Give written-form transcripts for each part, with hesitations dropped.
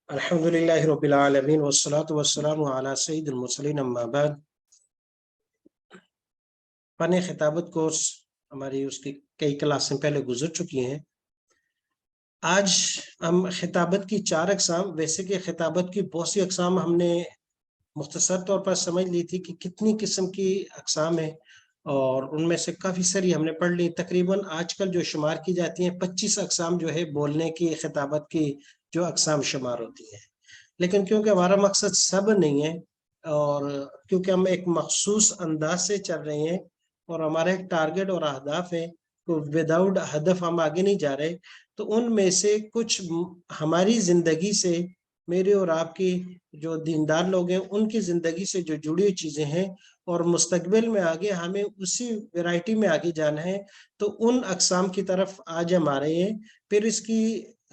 الحمدللہ رب العالمین والصلاة والسلام علی سید المرسلین اما بعد۔ فن خطابت کورس ہماری اس کی کئی کلاسیں پہلے گزر چکی ہیں۔ آج ہم خطابت کی 4 اقسام، ویسے کہ خطابت کی بہت سی اقسام ہم نے مختصر طور پر سمجھ لی تھی کہ کتنی قسم کی اقسام ہیں، اور ان میں سے کافی ساری ہم نے پڑھ لی۔ تقریباً آج کل جو شمار کی جاتی ہیں 25 اقسام جو ہے بولنے کی، خطابت کی جو اقسام شمار ہوتی ہیں، لیکن کیونکہ ہمارا مقصد سب نہیں ہے، اور کیونکہ ہم ایک مخصوص انداز سے چل رہے ہیں اور ہمارا ایک ٹارگٹ اور اہداف ہے، تو وداؤٹ ہدف ہم آگے نہیں جا رہے، تو ان میں سے کچھ ہماری زندگی سے، میرے اور آپ کی جو دیندار لوگ ہیں ان کی زندگی سے جو جڑی ہوئی چیزیں ہیں، اور مستقبل میں آگے ہمیں اسی ویرائٹی میں آگے جانا ہے، تو ان اقسام کی طرف آج ہم آ رہے ہیں۔ پھر اس کی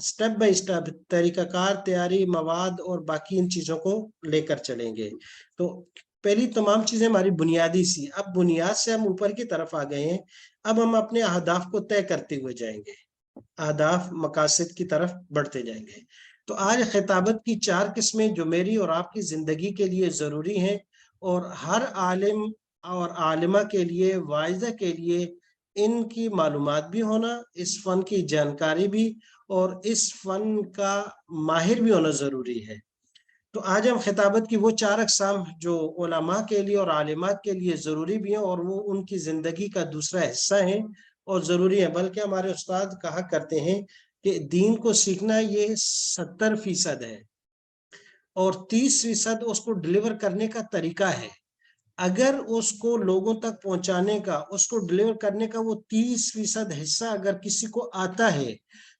سٹیپ بائی سٹیپ طریقہ کار، تیاری، مواد اور باقی ان چیزوں کو لے کر چلیں گے۔ تو پہلی تمام چیزیں ہماری بنیادی سی، اب بنیاد سے ہم اوپر کی طرف آ گئے ہیں، اب ہم اپنے اہداف کو طے کرتے ہوئے جائیں گے، اہداف مقاصد کی طرف بڑھتے جائیں گے۔ تو آج خطابت کی 4 قسمیں جو میری اور آپ کی زندگی کے لیے ضروری ہیں، اور ہر عالم اور عالمہ کے لیے، واعظہ کے لیے ان کی معلومات بھی ہونا، اس فن کی جانکاری بھی، اور اس فن کا ماہر بھی ہونا ضروری ہے۔ تو آج ہم خطابت کی وہ 4 اقسام جو علماء کے لیے اور عالمات کے لیے ضروری بھی ہیں، اور وہ ان کی زندگی کا دوسرا حصہ ہیں اور ضروری ہے، بلکہ ہمارے استاد کہا کرتے ہیں کہ دین کو سیکھنا یہ 70% ہے، اور 30% اس کو ڈیلیور کرنے کا طریقہ ہے۔ اگر اس کو لوگوں تک پہنچانے کا، اس کو ڈیلیور کرنے کا وہ 30% حصہ اگر کسی کو آتا ہے،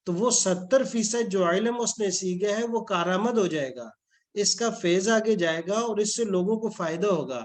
تو وہ 70% جو علم اس نے سیکھا ہے وہ کارآمد ہو جائے گا، اس کا فیض آگے جائے گا اور اس سے لوگوں کو فائدہ ہوگا۔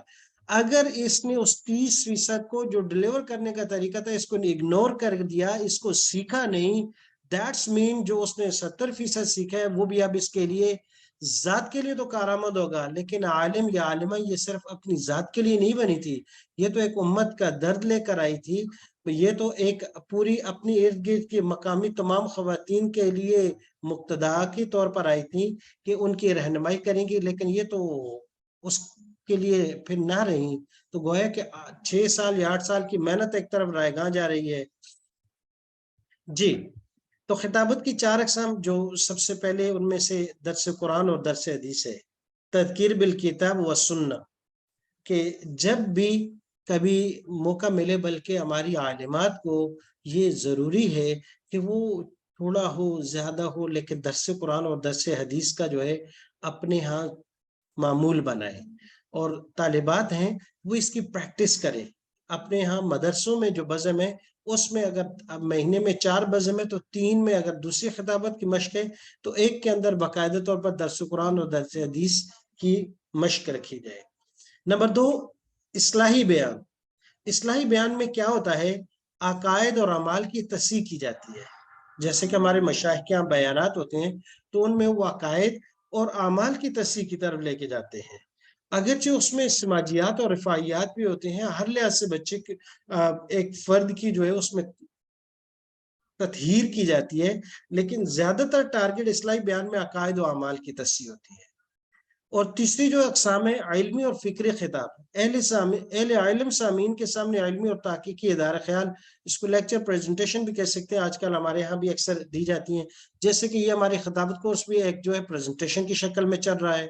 اگر اس نے اس 30% کو جو ڈیلیور کرنے کا طریقہ تھا اس کو اگنور کر دیا، اس کو سیکھا نہیں، دیٹس مین جو اس نے 70% سیکھا ہے وہ بھی اب اس کے لیے ذات کے لیے تو کارآمد ہوگا، لیکن عالم یا عالمہ یہ صرف اپنی ذات کے لیے نہیں بنی تھی، یہ تو ایک امت کا درد لے کر آئی تھی، یہ تو ایک پوری اپنی ارد گرد کی مقامی تمام خواتین کے لیے مقتدا کے طور پر آئی تھی کہ ان کی رہنمائی کریں گی، لیکن یہ تو اس کے لیے پھر نہ رہی، تو گویا کہ 6 سال یا 8 سال کی محنت ایک طرف رائے گاں جا رہی ہے۔ جی، تو خطابت کی 4 اقسام جو سب سے پہلے ان میں سے درس قرآن اور درس حدیث ہے۔ تذکیر بالکتاب و سنہ، کہ جب بھی کبھی موقع ملے، بلکہ ہماری عالمات کو یہ ضروری ہے کہ وہ تھوڑا ہو زیادہ ہو لیکن درس قرآن اور درس حدیث کا جو ہے اپنے ہاں معمول بنائیں، اور طالبات ہیں وہ اس کی پریکٹس کریں اپنے ہاں مدرسوں میں۔ جو بزم ہے اس میں اگر مہینے میں 4 بزم ہے تو 3 میں اگر دوسری خطابت کی مشق ہے تو 1 کے اندر باقاعدہ طور پر درس قرآن اور درس حدیث کی مشق رکھی جائے۔ نمبر 2، اصلاحی بیان۔ اصلاحی بیان میں کیا ہوتا ہے؟ عقائد اور اعمال کی تصحیح کی جاتی ہے، جیسے کہ ہمارے مشائخ کے یہاں بیانات ہوتے ہیں تو ان میں وہ عقائد اور اعمال کی تصحیح کی طرف لے کے جاتے ہیں، اگرچہ اس میں سماجیات اور رفاعیات بھی ہوتے ہیں، ہر لحاظ سے بچے ایک فرد کی جو ہے اس میں تطہیر کی جاتی ہے، لیکن زیادہ تر ٹارگٹ اصلاحی بیان میں عقائد و اعمال کی تصحیح ہوتی ہے۔ اور تیسری جو اقسام ہے علمی اور فکری خطاب، اہل علم سامعین کے سامنے علمی اور تحقیقی ادارہ خیال، اس کو لیکچر پریزنٹیشن بھی کہہ سکتے ہیں، آج کل ہمارے ہاں بھی اکثر دی جاتی ہیں، جیسے کہ یہ ہماری خطابت کورس بھی ایک جو ہے پریزنٹیشن کی شکل میں چل رہا ہے۔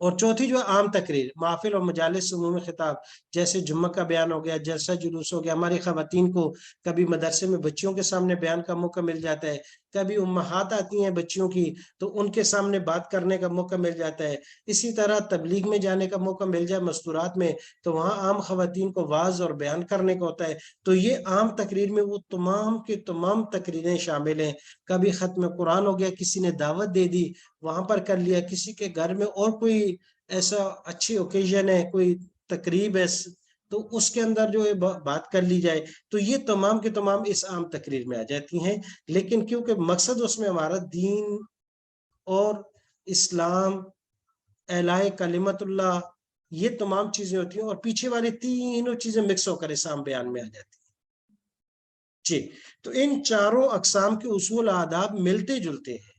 اور چوتھی جو عام تقریر، محافل اور مجالس عمومی خطاب، جیسے جمعہ کا بیان ہو گیا، جلسہ جلوس ہو گیا، ہماری خواتین کو کبھی مدرسے میں بچیوں کے سامنے بیان کا موقع مل جاتا ہے، کبھی امہات آتی ہیں بچیوں کی تو ان کے سامنے بات کرنے کا موقع مل جاتا ہے، اسی طرح تبلیغ میں جانے کا موقع مل جائے مستورات میں تو وہاں عام خواتین کو واعظ اور بیان کرنے کا ہوتا ہے۔ تو یہ عام تقریر میں وہ تمام کی تمام تقریریں شامل ہیں۔ کبھی ختم قرآن ہو گیا، کسی نے دعوت دے دی وہاں پر کر لیا، کسی کے گھر میں اور کوئی ایسا اچھی اوکیزن ہے، کوئی تقریب ہے تو اس کے اندر جو ہے بات کر لی جائے، تو یہ تمام کے تمام اس عام تقریر میں آ جاتی ہیں، لیکن کیونکہ مقصد اس میں ہمارا دین اور اسلام، اعلاء کلمت اللہ، یہ تمام چیزیں ہوتی ہیں، اور پیچھے والی تینوں چیزیں مکس ہو کر اس عام بیان میں آ جاتی ہیں۔ جی، تو ان چاروں اقسام کے اصول آداب ملتے جلتے ہیں،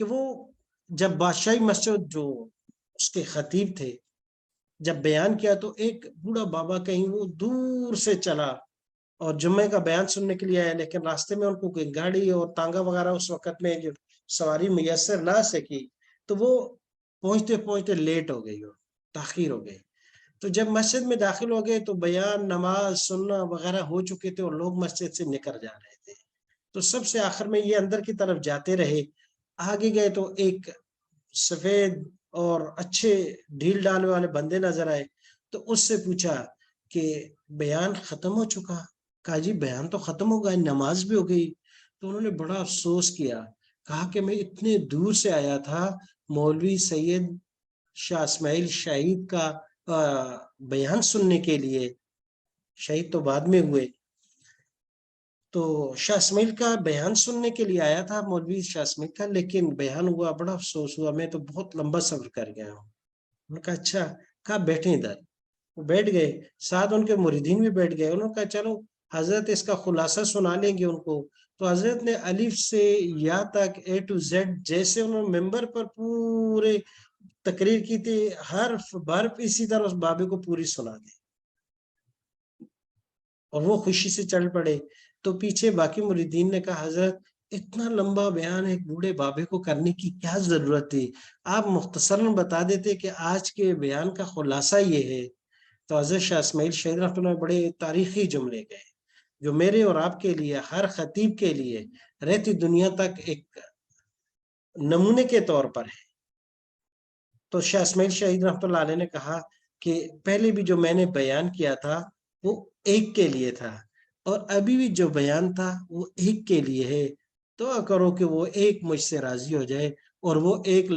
کہ وہ جب بادشاہی مسجد جو اس کے خطیب تھے جب بیان کیا تو ایک بوڑھا بابا کہیں وہ دور سے چلا اور جمعے کا بیان سننے کے لیے آیا، لیکن راستے میں ان کو کوئی گاڑی اور تانگا وغیرہ اس وقت میں جو سواری میسر نہ سکی تو وہ پہنچتے پہنچتے لیٹ ہو گئی اور تاخیر ہو گئی۔ تو جب مسجد میں داخل ہو گئے تو بیان نماز سننا وغیرہ ہو چکے تھے اور لوگ مسجد سے نکل جا رہے تھے، تو سب سے آخر میں یہ اندر کی طرف جاتے رہے۔ آگے گئے تو ایک سفید اور اچھے ڈھیل ڈالنے والے بندے نظر آئے، تو اس سے پوچھا کہ بیان ختم ہو چکا؟ کہا جی بیان تو ختم ہو گیا، نماز بھی ہو گئی۔ تو انہوں نے بڑا افسوس کیا، کہا کہ میں اتنے دور سے آیا تھا مولوی سید شاہ اسماعیل شہید کا بیان سننے کے لیے، شہید تو بعد میں ہوئے، تو شاہ اسماعیل کا بیان سننے کے لیے آیا تھا مولوی شاہ اسماعیل کا، لیکن بیان ہوا، بڑا افسوس ہوا، میں تو بہت لمبا سفر کر گیا ہوں۔ انہوں نے کہا اچھا، کہا بیٹھیں ادھر۔ وہ بیٹھ گئے، ساتھ ان کے مریدین بھی بیٹھ گئے۔ انہوں نے کہا چلو حضرت اس کا خلاصہ سنا لیں گے ان کو۔ تو حضرت نے الف سے یا تک اے ٹو زیڈ جیسے انہوں نے ممبر پر پورے تقریر کی تھی، حرف برف اسی طرح اس بابے کو پوری سنا دی اور وہ خوشی سے چل پڑے۔ تو پیچھے باقی مریدین نے کہا حضرت اتنا لمبا بیان ایک بوڑھے بابے کو کرنے کی کیا ضرورت تھی، آپ مختصراً بتا دیتے کہ آج کے بیان کا خلاصہ یہ ہے۔ تو حضرت شاہ اسماعیل شہید رحمۃ اللہ بڑے تاریخی جملے گئے جو میرے اور آپ کے لیے، ہر خطیب کے لیے رہتی دنیا تک ایک نمونے کے طور پر ہے۔ تو شاہ اسماعیل شہید رحمۃ اللہ علیہ نے کہا کہ پہلے بھی جو میں نے بیان کیا تھا وہ ایک کے لیے تھا، اور ابھی بھی جو بیان تھا وہ ایک کے لیے ہے، دعا کرو کہ وہ ایک مجھ سے راضی ہو جائے، اور وہ ایک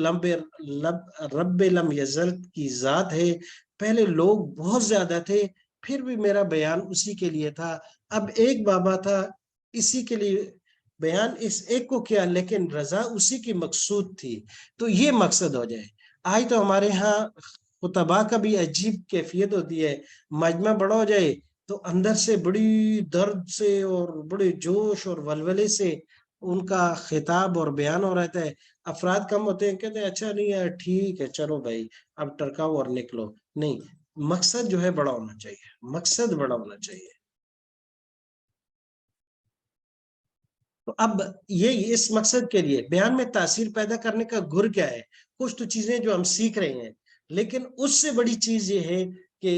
رب لم یزل کی ذات ہے۔ پہلے لوگ بہت زیادہ تھے، پھر بھی میرا بیان اسی کے لیے تھا، اب ایک بابا تھا اسی کے لیے بیان اس ایک کو کیا، لیکن رضا اسی کی مقصود تھی۔ تو یہ مقصد ہو جائے۔ آج تو ہمارے ہاں خطبہ کا بھی عجیب کیفیت ہوتی ہے، مجمع بڑا ہو جائے تو اندر سے بڑی درد سے اور بڑے جوش اور ولولے سے ان کا خطاب اور بیان ہو رہتا ہے، افراد کم ہوتے ہیں، کہتے ہیں اچھا نہیں ہے، ٹھیک ہے چلو بھائی اب ٹرکاؤ اور نکلو۔ نہیں، مقصد جو ہے بڑا ہونا چاہیے، مقصد بڑا ہونا چاہیے۔ تو اب یہ اس مقصد کے لیے بیان میں تاثیر پیدا کرنے کا گر کیا ہے؟ کچھ تو چیزیں جو ہم سیکھ رہے ہیں، لیکن اس سے بڑی چیز یہ ہے کہ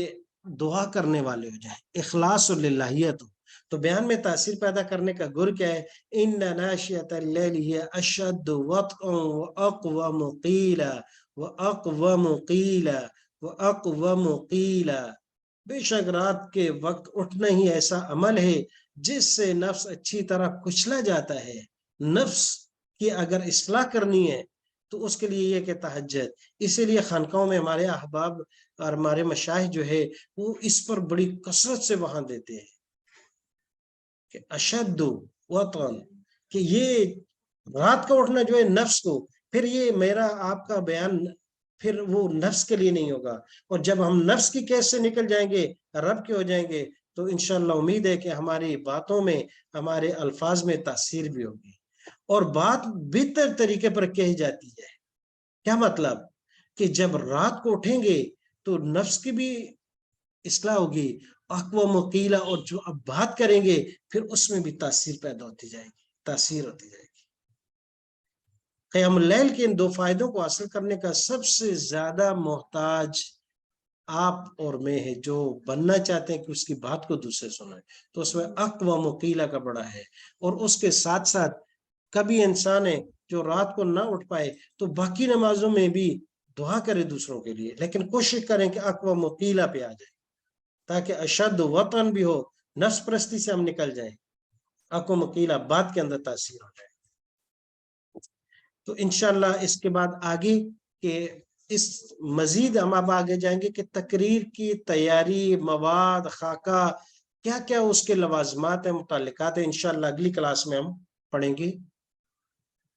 دعا کرنے والے ہو جائیں، اخلاص اور للہیت ہو۔ تو بیان میں تاثیر پیدا کرنے کا گر کیا ہے؟ ان ناشئۃ اللیل ہی اشد وطئا واقوم قیلا واقوم قیلا واقوم قیلا، بے شک رات کے وقت اٹھنا ہی ایسا عمل ہے جس سے نفس اچھی طرح کچلا جاتا ہے۔ نفس کی اگر اصلاح کرنی ہے تو اس کے لیے یہ کہ تہجد، اسی لیے خانقاہوں میں ہمارے احباب اور ہمارے مشائخ جو ہے وہ اس پر بڑی کثرت سے وہاں دیتے ہیں کہ اشد وطن، کہ یہ رات کا اٹھنا جو ہے نفس کو، پھر یہ میرا آپ کا بیان پھر وہ نفس کے لیے نہیں ہوگا، اور جب ہم نفس کی قید سے نکل جائیں گے، رب کے ہو جائیں گے، تو انشاءاللہ امید ہے کہ ہماری باتوں میں، ہمارے الفاظ میں تاثیر بھی ہوگی، اور بات بہتر طریقے پر کہی جاتی ہے۔ کیا مطلب؟ کہ جب رات کو اٹھیں گے تو نفس کی بھی اصلاح ہوگی، اقوام وقیلا، اور جو اب بات کریں گے پھر اس میں بھی تاثیر پیدا ہوتی جائے گی، تاثیر ہوتی جائے گی۔ قیام اللیل کے ان دو فائدوں کو حاصل کرنے کا سب سے زیادہ محتاج آپ اور میں ہے، جو بننا چاہتے ہیں کہ اس کی بات کو دوسرے سنائیں، تو اس میں اقوام وقیلا کا بڑا ہے۔ اور اس کے ساتھ ساتھ کبھی انسان ہے جو رات کو نہ اٹھ پائے تو باقی نمازوں میں بھی دعا کرے دوسروں کے لیے، لیکن کوشش کریں کہ اقوام وقیلا پہ آ جائے، تاکہ اشد وطن بھی ہو، نفس پرستی سے ہم نکل جائیں، اقوام وقیلا بات کے اندر تاثیر ہو جائے۔ تو انشاءاللہ اس کے بعد آگے کہ اس مزید ہم اب آگے جائیں گے کہ تقریر کی تیاری، مواد، خاکہ، کیا کیا اس کے لوازمات ہیں، متعلقات ہیں، انشاءاللہ اگلی کلاس میں ہم پڑھیں گے۔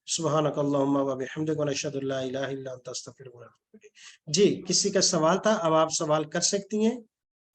سبحانک اللہم و بحمدک ونشہد ان لا الہ الا انت استغفرک و اتوب الیک۔ جی کسی کا سوال تھا، اب آپ سوال کر سکتی ہیں۔